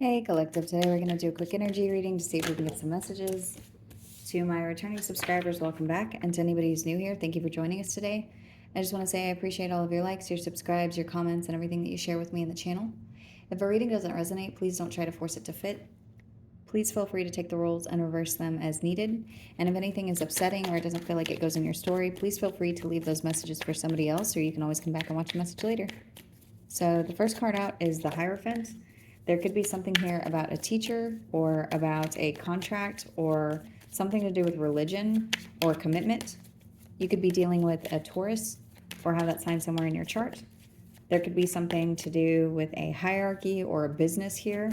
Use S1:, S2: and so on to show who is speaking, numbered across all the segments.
S1: Hey Collective, today we're going to do a quick energy reading to see if we can get some messages. To my returning subscribers, welcome back. And to anybody who's new here, thank you for joining us today. I just want to say I appreciate all of your likes, your subscribes, your comments, and everything that you share with me in the channel. If a reading doesn't resonate, please don't try to force it to fit. Please feel free to take the roles and reverse them as needed. And if anything is upsetting or it doesn't feel like it goes in your story, please feel free to leave those messages for somebody else, or you can always come back and watch the message later. So the first card out is the Hierophant. There could be something here about a teacher or about a contract or something to do with religion or commitment. You could be dealing with a Taurus or have that sign somewhere in your chart. There could be something to do with a hierarchy or a business here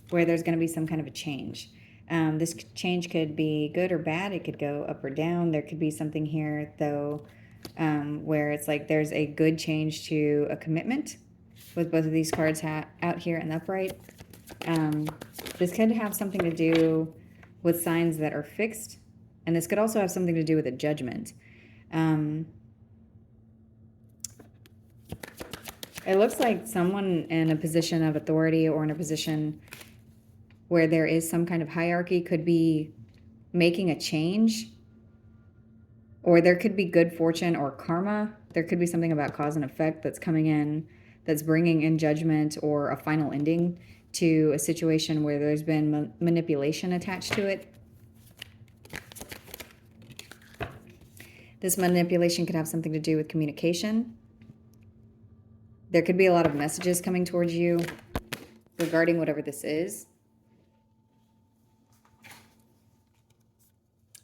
S1: where there's going to be some kind of a change. This change could be good or bad. It could go up or down. There could be something here, though, where it's like there's a good change to a commitment with both of these cards out here in the upright. This could have something to do with signs that are fixed, and this could also have something to do with a judgment. It looks like someone in a position of authority or in a position where there is some kind of hierarchy could be making a change, or there could be good fortune or karma. There could be something about cause and effect that's coming in, that's bringing in judgment or a final ending to a situation where there's been manipulation attached to it. This manipulation could have something to do with communication. There could be a lot of messages coming towards you regarding whatever this is.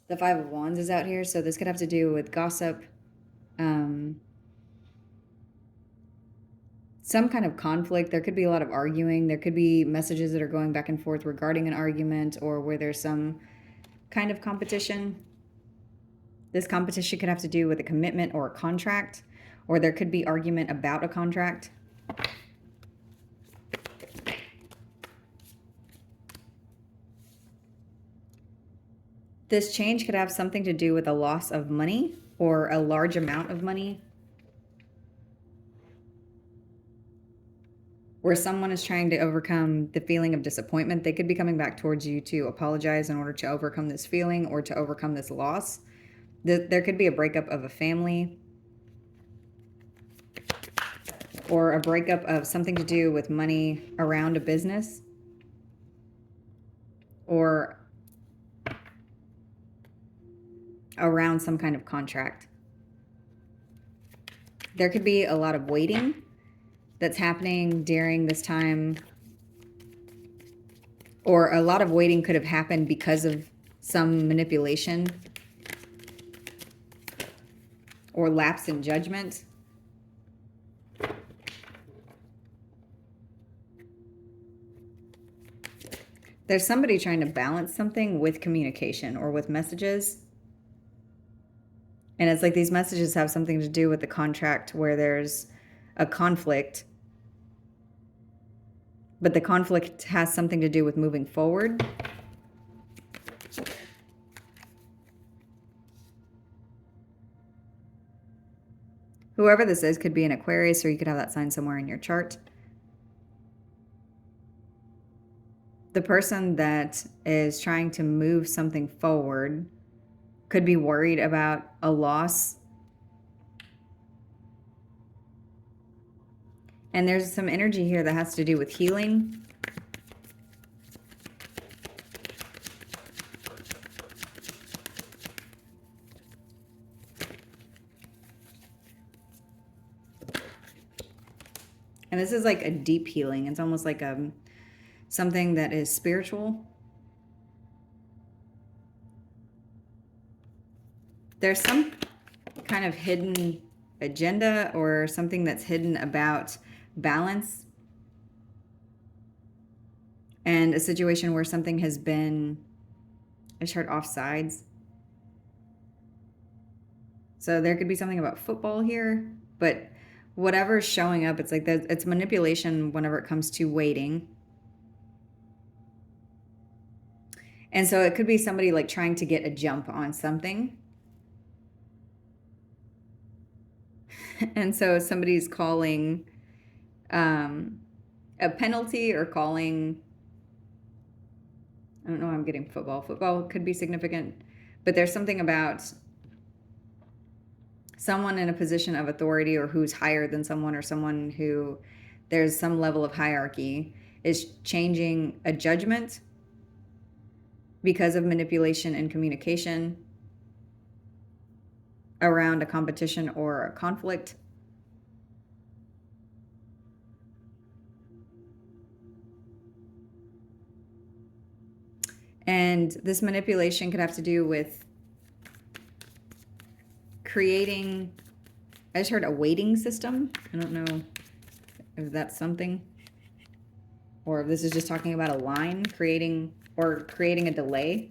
S1: The Five of Wands is out here, so this could have to do with gossip, some kind of conflict. There could be a lot of arguing. There could be messages that are going back and forth regarding an argument or where there's some kind of competition. This competition could have to do with a commitment or a contract, or there could be argument about a contract. This change could have something to do with a loss of money or a large amount of money, where someone is trying to overcome the feeling of disappointment. They could be coming back towards you to apologize in order to overcome this feeling or to overcome this loss. There could be a breakup of a family or a breakup of something to do with money around a business or around some kind of contract. There could be a lot of waiting that's happening during this time, or a lot of waiting could have happened because of some manipulation or lapse in judgment. There's somebody trying to balance something with communication or with messages. And it's like these messages have something to do with the contract where there's a conflict, but the conflict has something to do with moving forward. Whoever this is could be an Aquarius, or you could have that sign somewhere in your chart. The person that is trying to move something forward could be worried about a loss. And there's some energy here that has to do with healing. And this is like a deep healing. It's almost like something that is spiritual. There's some kind of hidden agenda or something that's hidden about balance, and a situation where something has been, I chart off sides. So there could be something about football here, but whatever's showing up, it's like it's manipulation whenever it comes to waiting. And so it could be somebody like trying to get a jump on something. And so somebody's calling a penalty or calling. I don't know why I'm getting football. Football could be significant, but there's something about someone in a position of authority or who's higher than someone, or someone who there's some level of hierarchy, is changing a judgment because of manipulation and communication around a competition or a conflict. And this manipulation could have to do with creating, I just heard a waiting system. I don't know if that's something, or if this is just talking about a line, creating a delay.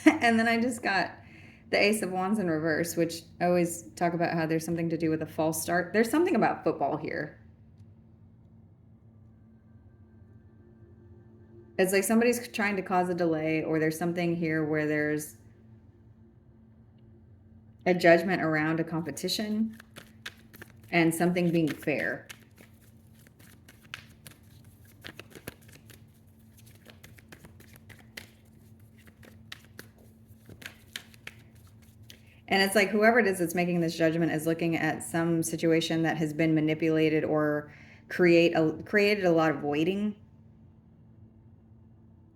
S1: And then I just got the Ace of Wands in reverse, which I always talk about how there's something to do with a false start. There's something about football here. It's like somebody's trying to cause a delay, or there's something here where there's a judgment around a competition and something being fair. And it's like whoever it is that's making this judgment is looking at some situation that has been manipulated or created a lot of waiting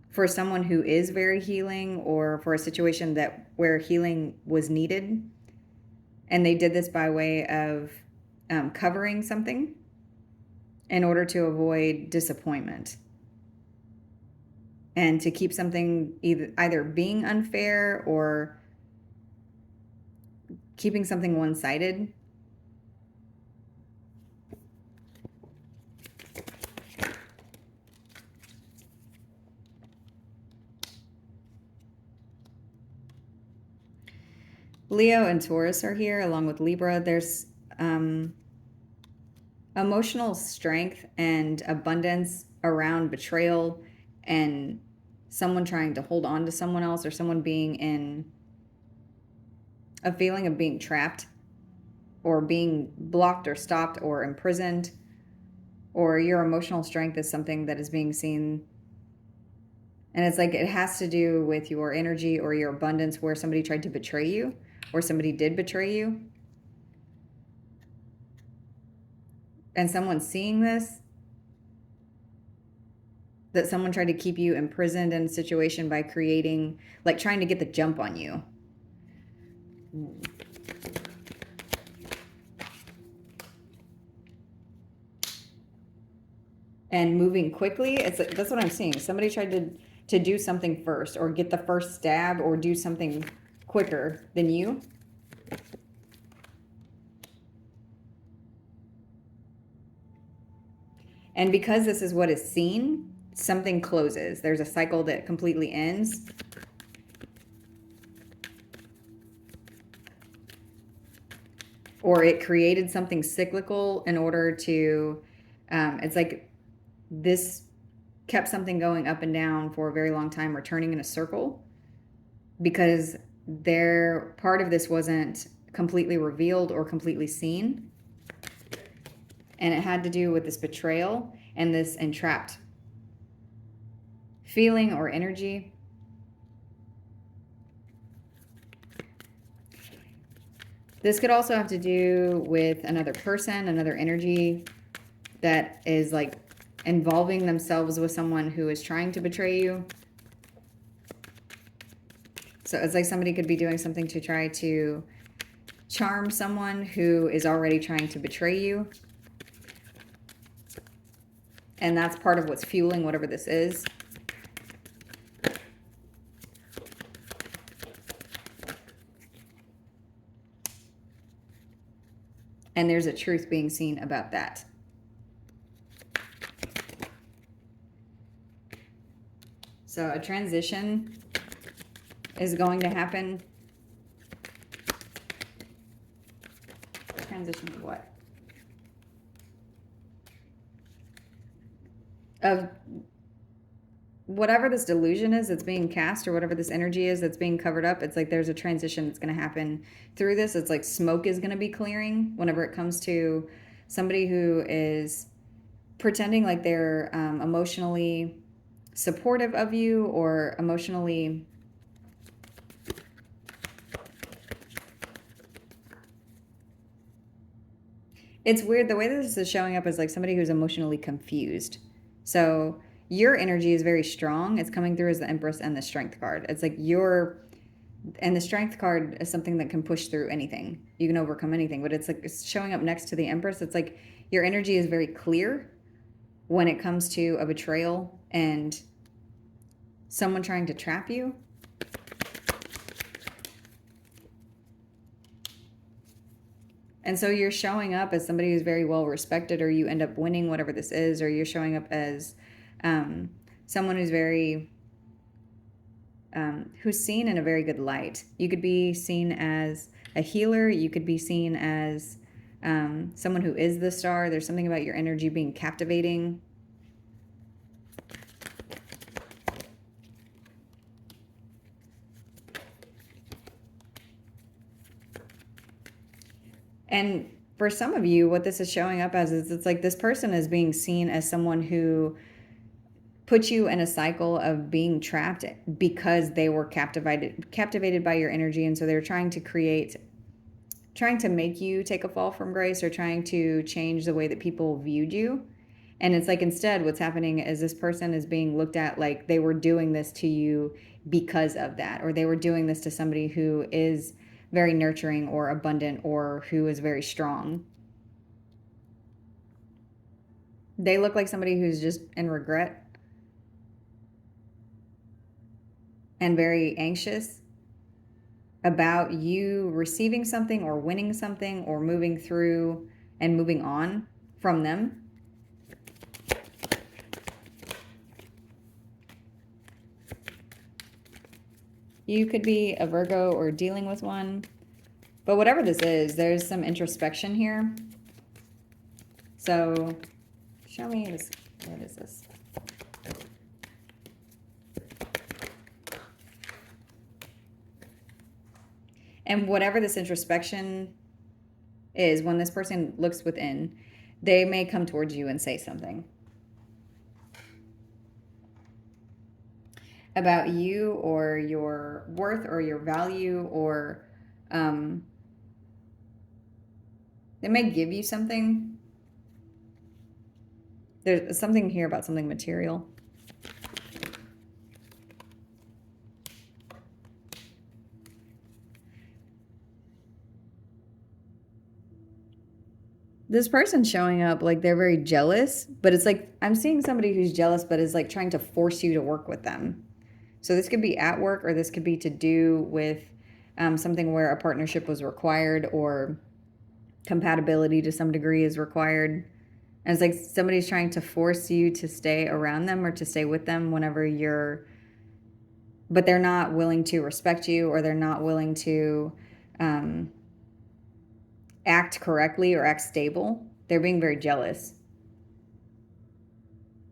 S1: for someone who is very healing, or for a situation where healing was needed. And they did this by way of covering something in order to avoid disappointment and to keep something either being unfair or keeping something one-sided. Leo and Taurus are here along with Libra. There's emotional strength and abundance around betrayal and someone trying to hold on to someone else, or someone being in a feeling of being trapped or being blocked or stopped or imprisoned, or your emotional strength is something that is being seen. And it's like it has to do with your energy or your abundance, where somebody tried to betray you or somebody did betray you. And someone's seeing this, that someone tried to keep you imprisoned in a situation by creating, like trying to get the jump on you. And moving quickly, that's what I'm seeing. Somebody tried to do something first, or get the first stab, or do something quicker than you. And because this is what is seen, something closes. There's a cycle that completely ends. Or it created something cyclical in order to, it's like this kept something going up and down for a very long time, or turning in a circle, because part of this wasn't completely revealed or completely seen. And it had to do with this betrayal and this entrapped feeling or energy. This could also have to do with another person, another energy that is like involving themselves with someone who is trying to betray you. So it's like somebody could be doing something to try to charm someone who is already trying to betray you. And that's part of what's fueling whatever this is. And there's a truth being seen about that. So a transition is going to happen. Transition of what? Of whatever this delusion is that's being cast, or whatever this energy is that's being covered up, it's like there's a transition that's going to happen through this. It's like smoke is going to be clearing whenever it comes to somebody who is pretending like they're emotionally supportive of you, or emotionally it's weird the way that this is showing up is like somebody who's emotionally confused. So your energy is very strong. It's coming through as the Empress and the Strength card. It's like and the Strength card is something that can push through anything. You can overcome anything, but it's like it's showing up next to the Empress. It's like your energy is very clear when it comes to a betrayal and someone trying to trap you. And so you're showing up as somebody who's very well respected, or you end up winning whatever this is, or you're showing up as someone who's very, who's seen in a very good light. You could be seen as a healer. You could be seen as someone who is the star. There's something about your energy being captivating. And for some of you, what this is showing up as is it's like this person is being seen as someone who put you in a cycle of being trapped because they were captivated by your energy. And so they're trying to make you take a fall from grace, or trying to change the way that people viewed you. And it's like instead what's happening is this person is being looked at like they were doing this to you because of that, or they were doing this to somebody who is very nurturing or abundant, or who is very strong. They look like somebody who's just in regret and very anxious about you receiving something, or winning something, or moving through and moving on from them. You could be a Virgo or dealing with one. But whatever this is, there's some introspection here. So show me this. What is this? And whatever this introspection is, when this person looks within, they may come towards you and say something about you, or your worth, or your value, or they may give you something. There's something here about something material. This person's showing up like they're very jealous, but it's like I'm seeing somebody who's jealous but is like trying to force you to work with them. So this could be at work, or this could be to do with something where a partnership was required, or compatibility to some degree is required. And it's like somebody's trying to force you to stay around them, or to stay with them whenever but they're not willing to respect you, or they're not willing to act correctly or act stable. They're being very jealous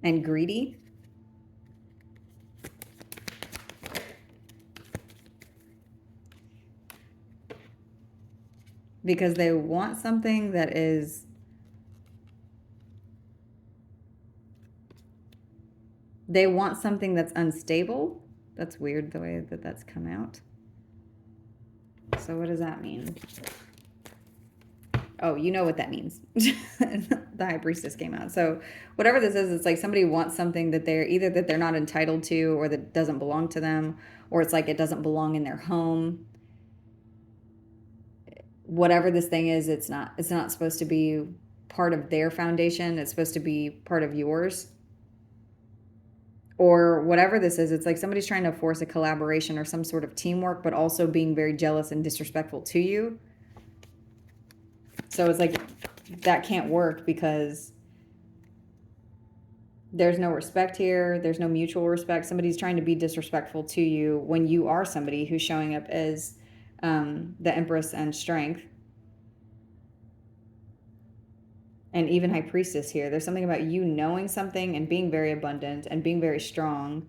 S1: and greedy. Because they want something that is that's unstable. That's weird the way that that's come out. So what does that mean? Oh, you know what that means. The High Priestess came out. So whatever this is, it's like somebody wants something that they're not entitled to, or that doesn't belong to them, or it's like it doesn't belong in their home. Whatever this thing is, it's not supposed to be part of their foundation. It's supposed to be part of yours. Or whatever this is, it's like somebody's trying to force a collaboration or some sort of teamwork, but also being very jealous and disrespectful to you. So it's like that can't work because there's no respect here. There's no mutual respect. Somebody's trying to be disrespectful to you when you are somebody who's showing up as the Empress and Strength. And even High Priestess here. There's something about you knowing something and being very abundant and being very strong.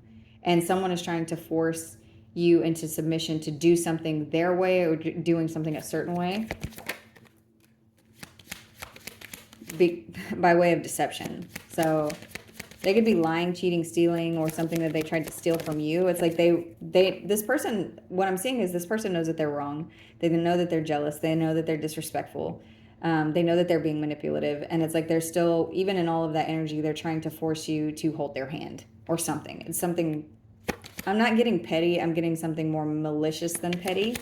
S1: and someone is trying to force you into submission to do something their way or doing something a certain way by way of deception. So they could be lying, cheating, stealing, or something that they tried to steal from you. It's like this person, what I'm seeing is this person knows that they're wrong. They know that they're jealous. They know that they're disrespectful. They know that they're being manipulative. And it's like they're still, even in all of that energy, they're trying to force you to hold their hand or something. It's something, I'm not getting petty. I'm getting something more malicious than petty.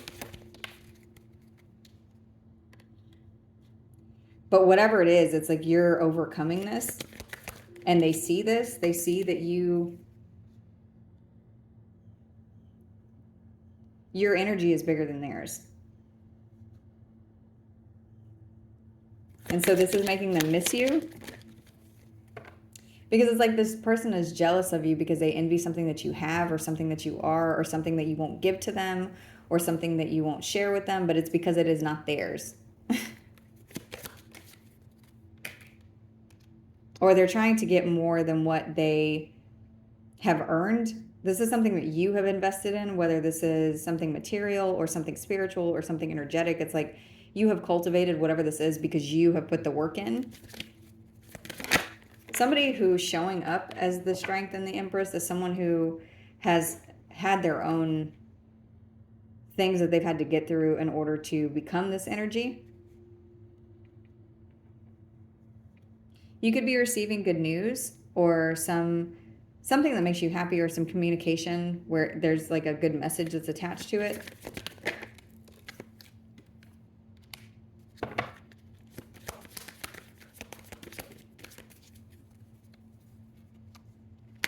S1: But whatever it is, it's like you're overcoming this. And they see this. They see that your energy is bigger than theirs. And so this is making them miss you. Because it's like this person is jealous of you because they envy something that you have or something that you are or something that you won't give to them or something that you won't share with them, but it's because it is not theirs. Or they're trying to get more than what they have earned. This is something that you have invested in, whether this is something material or something spiritual or something energetic. It's like you have cultivated whatever this is because you have put the work in. Somebody who's showing up as the Strength and the Empress is someone who has had their own things that they've had to get through in order to become this energy. You could be receiving good news or something that makes you happy or some communication where there's like a good message that's attached to it.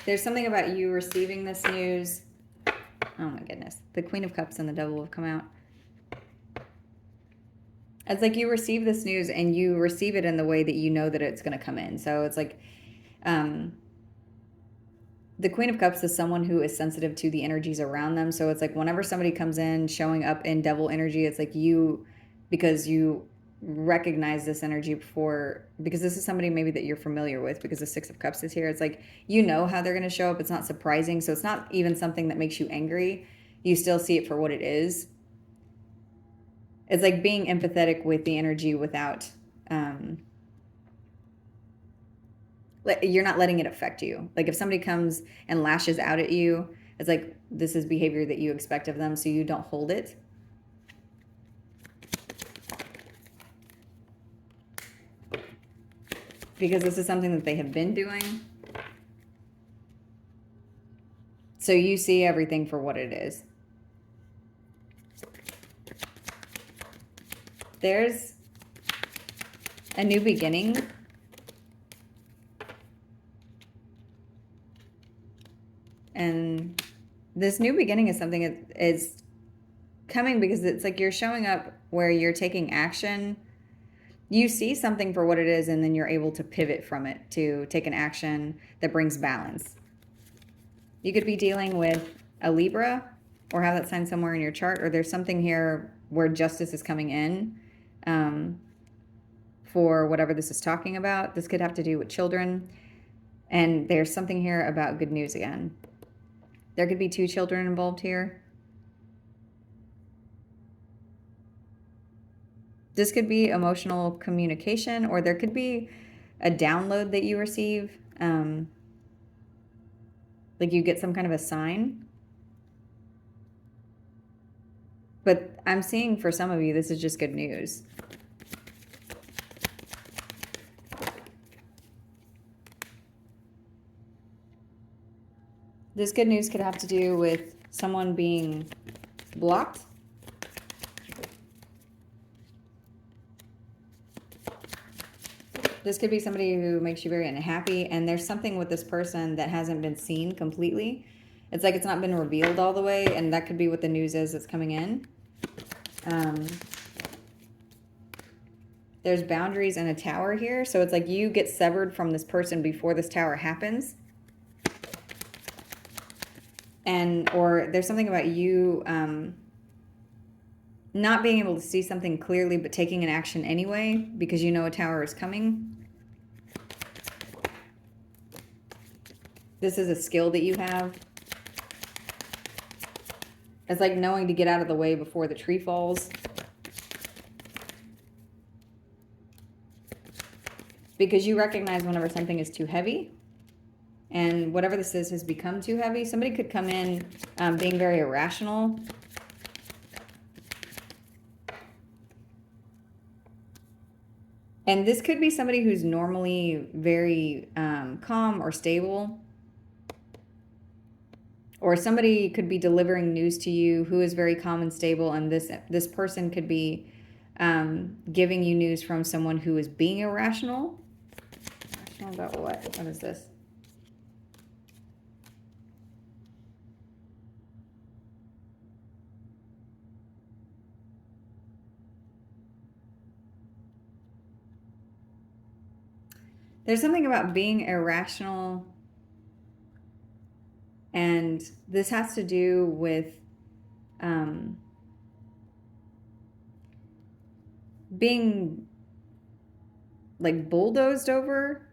S1: There's something about you receiving this news. Oh my goodness. The Queen of Cups and the Devil have come out. It's like you receive this news and you receive it in the way that you know that it's going to come in. So it's like the Queen of Cups is someone who is sensitive to the energies around them. So it's like whenever somebody comes in showing up in devil energy, it's like because you recognize this energy before, because this is somebody maybe that you're familiar with because the Six of Cups is here. It's like you know how they're going to show up. It's not surprising. So it's not even something that makes you angry. You still see it for what it is. It's like being empathetic with the energy without, you're not letting it affect you. Like if somebody comes and lashes out at you, it's like this is behavior that you expect of them, so you don't hold it. Because this is something that they have been doing. So you see everything for what it is. There's a new beginning. And this new beginning is something that is coming because it's like you're showing up where you're taking action. You see something for what it is, and then you're able to pivot from it to take an action that brings balance. You could be dealing with a Libra or have that sign somewhere in your chart, or there's something here where justice is coming in for whatever this is talking about. This could have to do with children. And there's something here about good news again. There could be 2 children involved here. This could be emotional communication, or there could be a download that you receive. Like you get some kind of a sign. But I'm seeing for some of you, this is just good news. This good news could have to do with someone being blocked. This could be somebody who makes you very unhappy, and there's something with this person that hasn't been seen completely. It's like it's not been revealed all the way, and that could be what the news is that's coming in. There's boundaries and a tower here, so it's like you get severed from this person before this tower happens. Or there's something about you not being able to see something clearly, but taking an action anyway because you know a tower is coming. This is a skill that you have. It's like knowing to get out of the way before the tree falls. Because you recognize whenever something is too heavy, and whatever this is has become too heavy. Somebody could come in being very irrational. And this could be somebody who's normally very calm or stable. Or somebody could be delivering news to you who is very calm and stable, and this person could be giving you news from someone who is being irrational. Irrational about what? What is this? There's something about being irrational, and this has to do with being like bulldozed over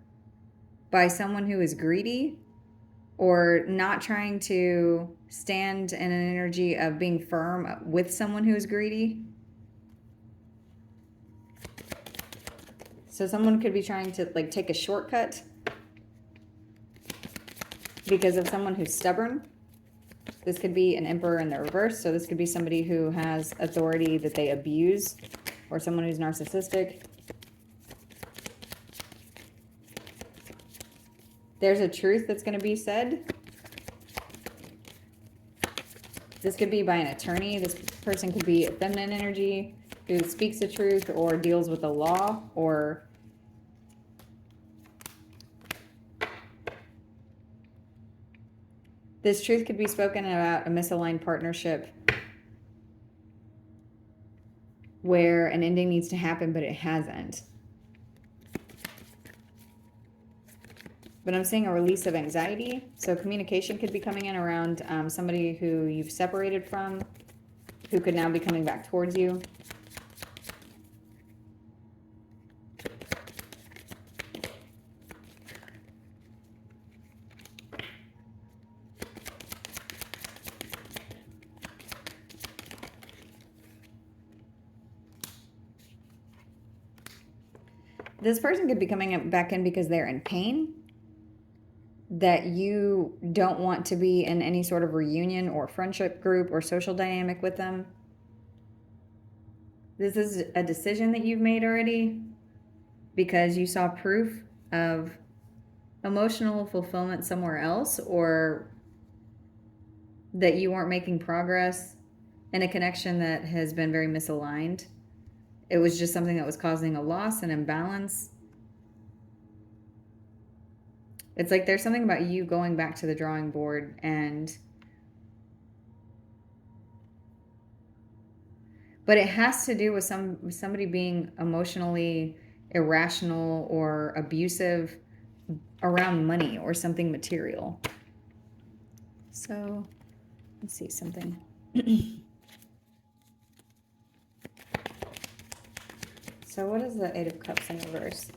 S1: by someone who is greedy, or not trying to stand in an energy of being firm with someone who is greedy. So someone could be trying to like take a shortcut because of someone who's stubborn. This could be an emperor in the reverse. So this could be somebody who has authority that they abuse, or someone who's narcissistic. There's a truth that's going to be said. This could be by an attorney. This person could be a feminine energy who speaks the truth or deals with the law, or this truth could be spoken about a misaligned partnership where an ending needs to happen, but it hasn't. But I'm seeing a release of anxiety. So communication could be coming in around somebody who you've separated from, who could now be coming back towards you. This person could be coming back in because they're in pain, that you don't want to be in any sort of reunion or friendship group or social dynamic with them. This is a decision that you've made already because you saw proof of emotional fulfillment somewhere else, or that you weren't making progress in a connection that has been very misaligned. It was just something that was causing a loss and imbalance. It's like there's something about you going back to the drawing board, but it has to do with somebody being emotionally irrational or abusive around money or something material. So let's see something. So what is the Eight of Cups in reverse?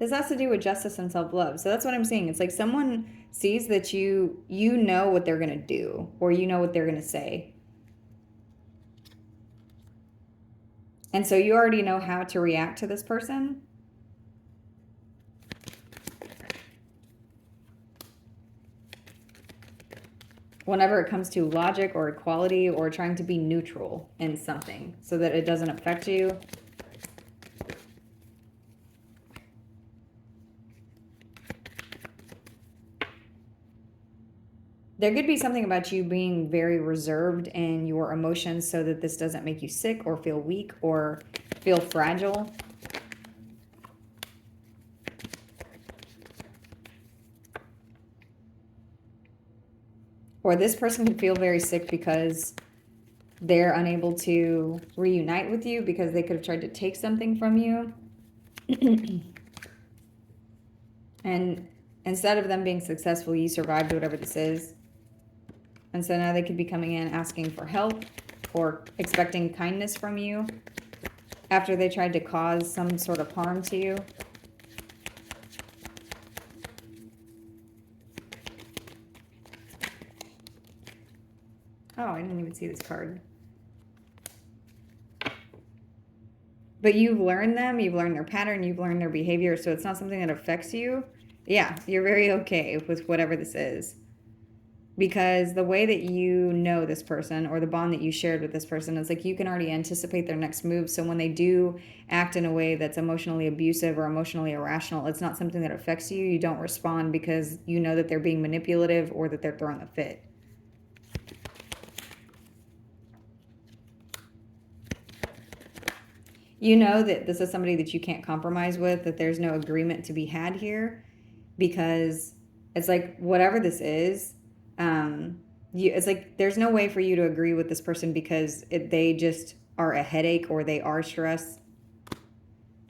S1: This has to do with justice and self-love. So that's what I'm seeing. It's like someone sees that you know what they're going to do, or you know what they're going to say. And so you already know how to react to this person. Whenever it comes to logic or equality or trying to be neutral in something so that it doesn't affect you. There could be something about you being very reserved in your emotions so that this doesn't make you sick or feel weak or feel fragile. Or this person could feel very sick because they're unable to reunite with you because they could have tried to take something from you. And instead of them being successful, you survived whatever this is. And so now they could be coming in asking for help or expecting kindness from you after they tried to cause some sort of harm to you. Oh, I didn't even see this card. But you've learned them, you've learned their pattern, you've learned their behavior, so it's not something that affects you. Yeah, you're very okay with whatever this is. Because the way that you know this person or the bond that you shared with this person is like you can already anticipate their next move. So when they do act in a way that's emotionally abusive or emotionally irrational, it's not something that affects you. You don't respond because you know that they're being manipulative or that they're throwing a fit. You know that this is somebody that you can't compromise with, that there's no agreement to be had here, because it's like whatever this is, it's like there's no way for you to agree with this person because they just are a headache or they are stress.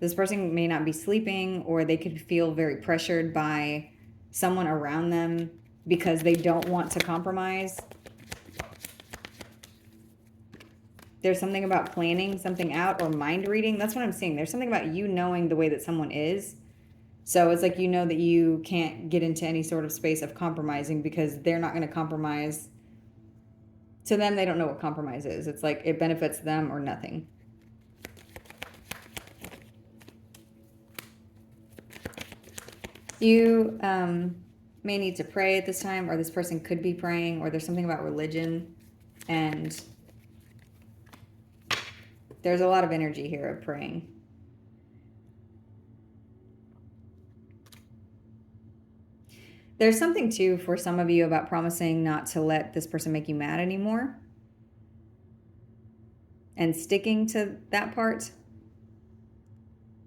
S1: This person may not be sleeping, or they could feel very pressured by someone around them because they don't want to compromise. There's something about planning something out or mind reading. That's what I'm seeing. There's something about you knowing the way that someone is. So it's like you know that you can't get into any sort of space of compromising because they're not going to compromise. To them, they don't know what compromise is. It's like it benefits them or nothing. You may need to pray at this time, or this person could be praying, or there's something about religion, and there's a lot of energy here of praying. There's something too for some of you about promising not to let this person make you mad anymore and sticking to that part.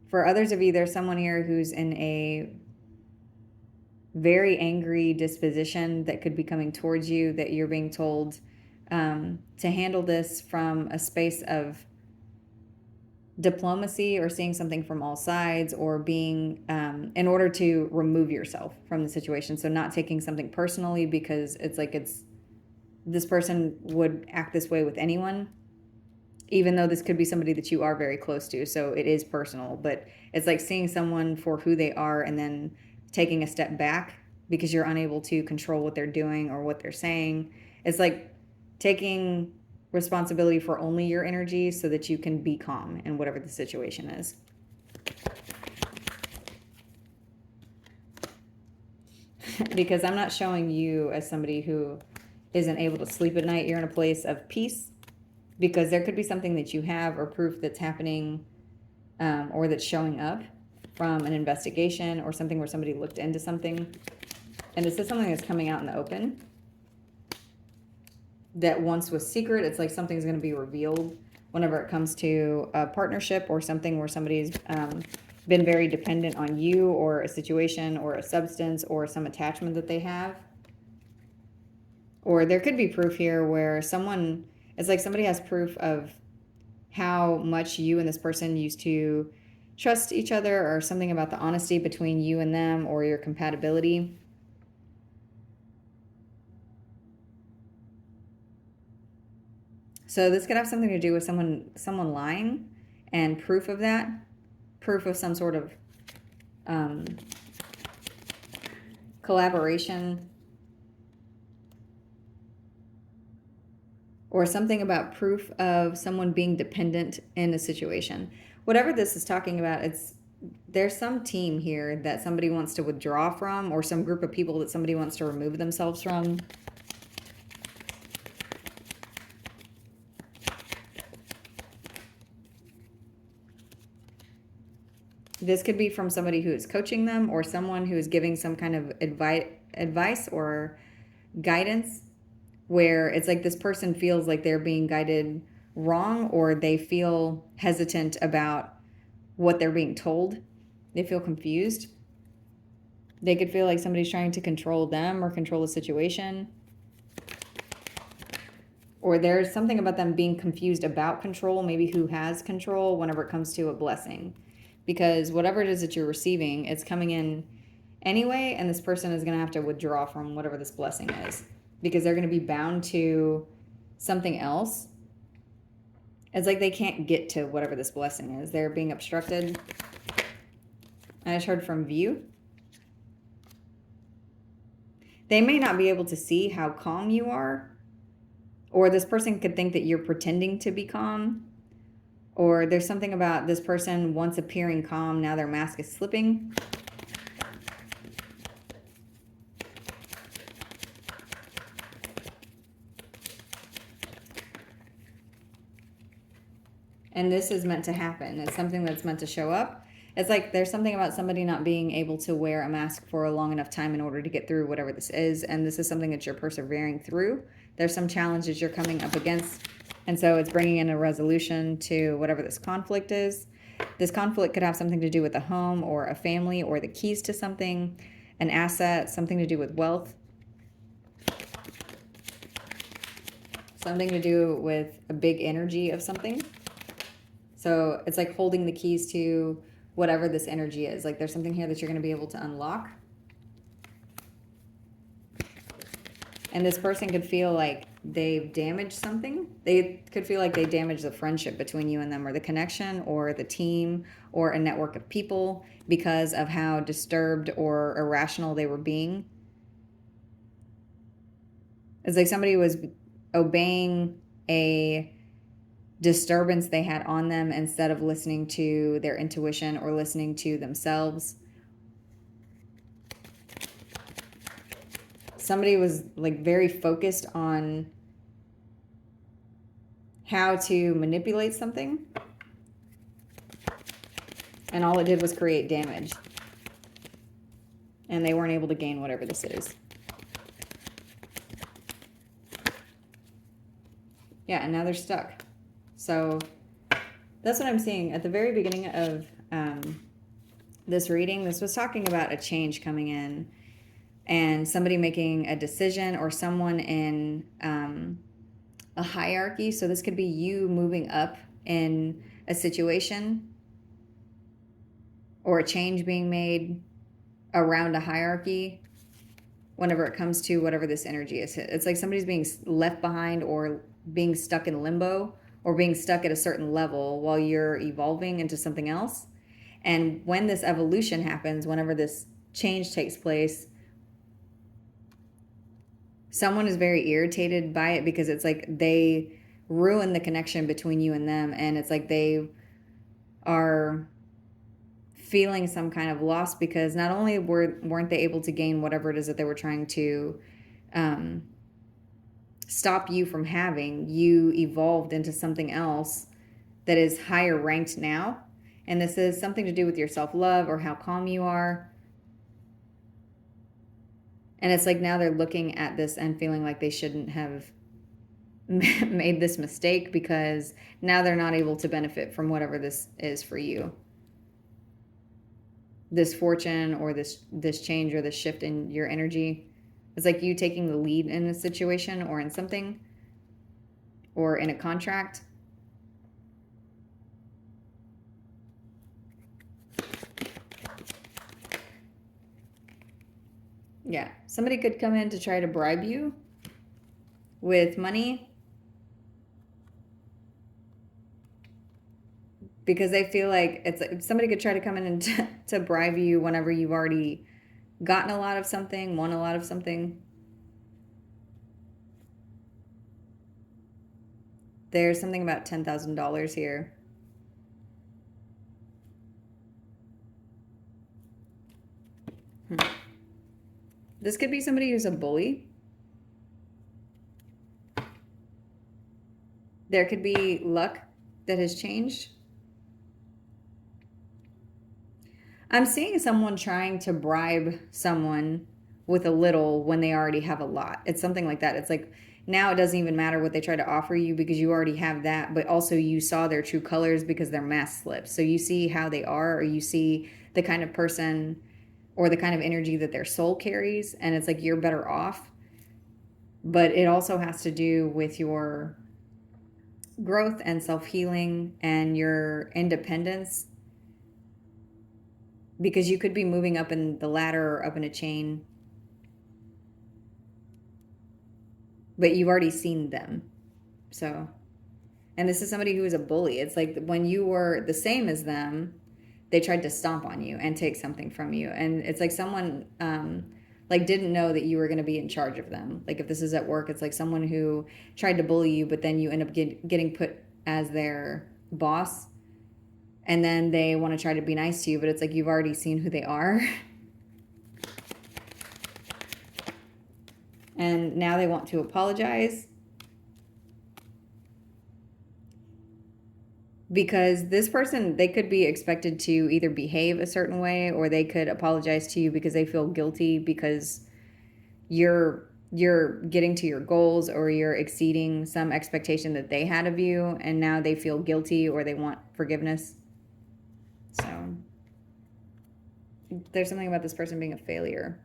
S1: For others of you, there's someone here who's in a very angry disposition that could be coming towards you, that you're being told to handle this from a space of diplomacy or seeing something from all sides, or being in order to remove yourself from the situation. So not taking something personally, because it's like this person would act this way with anyone, even though this could be somebody that you are very close to. So it is personal, but it's like seeing someone for who they are and then taking a step back because you're unable to control what they're doing or what they're saying. It's like taking responsibility for only your energy so that you can be calm in whatever the situation is. Because I'm not showing you as somebody who isn't able to sleep at night. You're in a place of peace, because there could be something that you have or proof that's happening or that's showing up from an investigation or something where somebody looked into something. And this is something that's coming out in the open that once was secret. It's like something's going to be revealed whenever it comes to a partnership or something where somebody's been very dependent on you or a situation or a substance or some attachment that they have. Or there could be proof here where someone, it's like somebody has proof of how much you and this person used to trust each other, or something about the honesty between you and them, or your compatibility. So this could have something to do with someone lying, and proof of that, proof of some sort of collaboration, or something about proof of someone being dependent in a situation. Whatever this is talking about, there's some team here that somebody wants to withdraw from, or some group of people that somebody wants to remove themselves from. This could be from somebody who is coaching them, or someone who is giving some kind of advice or guidance, where it's like this person feels like they're being guided wrong, or they feel hesitant about what they're being told. They feel confused. They could feel like somebody's trying to control them or control the situation. Or there's something about them being confused about control, maybe who has control whenever it comes to a blessing. Because whatever it is that you're receiving, it's coming in anyway, and this person is going to have to withdraw from whatever this blessing is, because they're going to be bound to something else. It's like they can't get to whatever this blessing is. They're being obstructed. I just heard from view. They may not be able to see how calm you are, Or this person could think that you're pretending to be calm. Or there's something about this person once appearing calm, now their mask is slipping. And this is meant to happen. It's something that's meant to show up. It's like there's something about somebody not being able to wear a mask for a long enough time in order to get through whatever this is. And this is something that you're persevering through. There's some challenges you're coming up against. And so it's bringing in a resolution to whatever this conflict is. This conflict could have something to do with a home or a family or the keys to something, an asset, something to do with wealth. Something to do with a big energy of something. So it's like holding the keys to whatever this energy is. Like there's something here that you're going to be able to unlock. And this person could feel like they've damaged something. They could feel like they damaged the friendship between you and them, or the connection, or the team, or a network of people because of how disturbed or irrational they were being. It's like somebody was obeying a disturbance they had on them instead of listening to their intuition or listening to themselves. Somebody was like very focused on how to manipulate something, and all it did was create damage, and they weren't able to gain whatever this is. Yeah, and now they're stuck. So that's what I'm seeing at the very beginning of this reading. This was talking about a change coming in and somebody making a decision, or someone in a hierarchy. So this could be you moving up in a situation, or a change being made around a hierarchy whenever it comes to whatever this energy is. It's like somebody's being left behind, or being stuck in limbo, or being stuck at a certain level while you're evolving into something else. And when this evolution happens, whenever this change takes place, someone is very irritated by it, because it's like they ruin the connection between you and them. And it's like they are feeling some kind of loss, because not only weren't they able to gain whatever it is that they were trying to stop you from having, you evolved into something else that is higher ranked now. And this is something to do with your self-love or how calm you are. And it's like now they're looking at this and feeling like they shouldn't have made this mistake, because now they're not able to benefit from whatever this is for you. This fortune, or this change, or this shift in your energy. It's like you taking the lead in a situation, or in something, or in a contract. Yeah, somebody could come in to try to bribe you with money, because they feel like it's like somebody could try to come in and to bribe you whenever you've already gotten a lot of something, won a lot of something. There's something about $10,000 here. This could be somebody who's a bully. There could be luck that has changed. I'm seeing someone trying to bribe someone with a little when they already have a lot. It's something like that. It's like now it doesn't even matter what they try to offer you, because you already have that, but also you saw their true colors because their mask slipped. So you see how they are, or you see the kind of person or the kind of energy that their soul carries, and it's like you're better off. But it also has to do with your growth and self-healing and your independence, because you could be moving up in the ladder or up in a chain, but you've already seen them. So, and this is somebody who is a bully. It's like when you were the same as them, they tried to stomp on you and take something from you. And it's like someone like didn't know that you were going to be in charge of them. Like if this is at work, it's like someone who tried to bully you, but then you end up getting put as their boss, and then they want to try to be nice to you, but it's like you've already seen who they are. And now they want to apologize. Because this person, they could be expected to either behave a certain way, or they could apologize to you because they feel guilty because you're getting to your goals, or you're exceeding some expectation that they had of you, and now they feel guilty or they want forgiveness. So there's something about this person being a failure.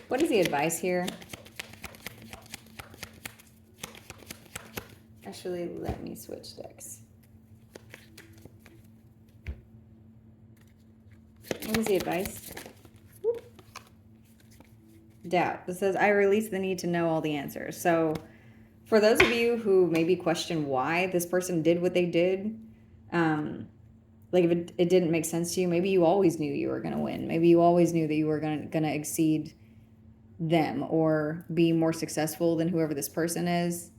S1: What is the advice here? Actually, let me switch decks. What is the advice? Whoop. Doubt. This says, I release the need to know all the answers. So for those of you who maybe question why this person did what they did, like if it didn't make sense to you, maybe you always knew you were going to win. Maybe you always knew that you were going to exceed them or be more successful than whoever this person is.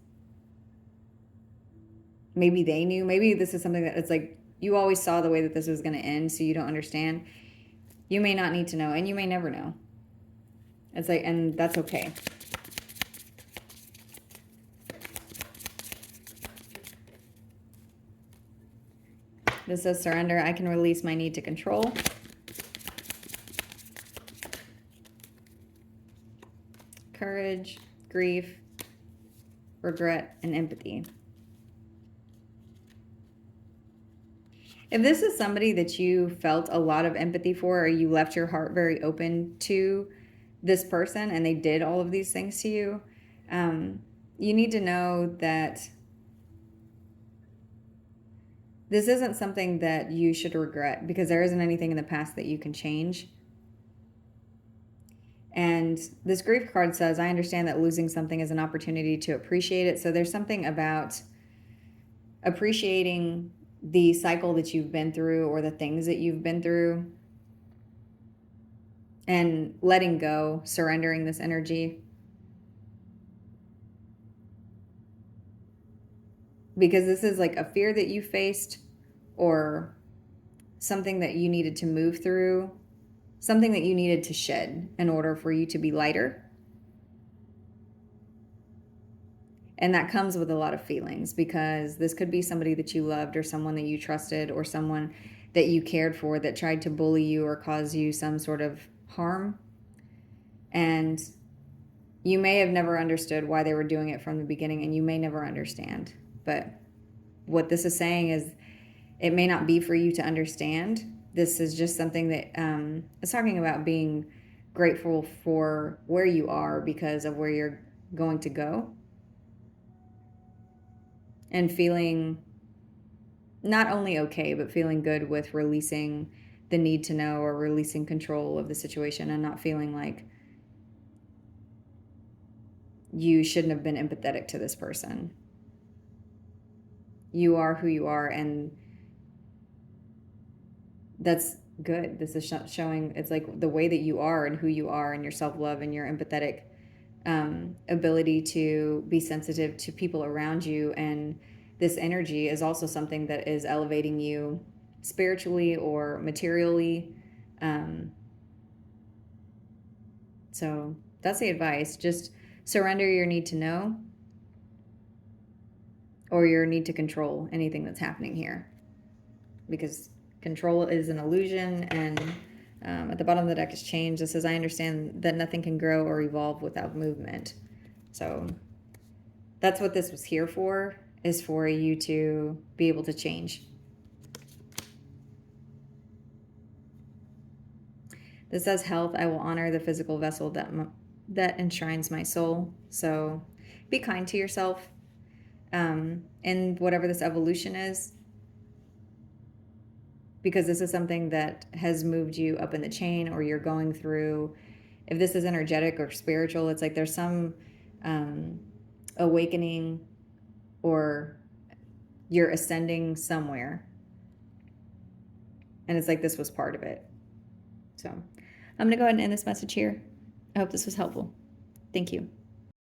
S1: Maybe they knew. Maybe this is something that it's like you always saw the way that this was going to end, so you don't understand. You may not need to know, and you may never know. It's like, and that's okay. This says surrender. I can release my need to control. Courage, grief, regret, and empathy. If this is somebody that you felt a lot of empathy for, or you left your heart very open to this person and they did all of these things to you, you need to know that this isn't something that you should regret, because there isn't anything in the past that you can change. And this grief card says, I understand that losing something is an opportunity to appreciate it. So there's something about appreciating the cycle that you've been through, or the things that you've been through, and letting go, surrendering this energy. Because this is like a fear that you faced, or something that you needed to move through, something that you needed to shed in order for you to be lighter. And that comes with a lot of feelings, because this could be somebody that you loved, or someone that you trusted, or someone that you cared for that tried to bully you or cause you some sort of harm. And you may have never understood why they were doing it from the beginning, and you may never understand. But what this is saying is, it may not be for you to understand. This is just something that it's talking about being grateful for where you are because of where you're going to go. And feeling not only okay, but feeling good with releasing the need to know, or releasing control of the situation, and not feeling like you shouldn't have been empathetic to this person. You are who you are, and that's good. This is showing, it's like the way that you are and who you are, and your self-love and your empathetic ability to be sensitive to people around you. And this energy is also something that is elevating you spiritually or materially. So that's the advice. Just surrender your need to know, or your need to control anything that's happening here, because control is an illusion. And at the bottom of the deck is change. This says, I understand that nothing can grow or evolve without movement. So that's what this was here for, is for you to be able to change. This says health. I will honor the physical vessel that enshrines my soul. So be kind to yourself in whatever this evolution is, because this is something that has moved you up in the chain, or you're going through. If this is energetic or spiritual, it's like there's some awakening, or you're ascending somewhere. And it's like this was part of it. So I'm going to go ahead and end this message here. I hope this was helpful. Thank you.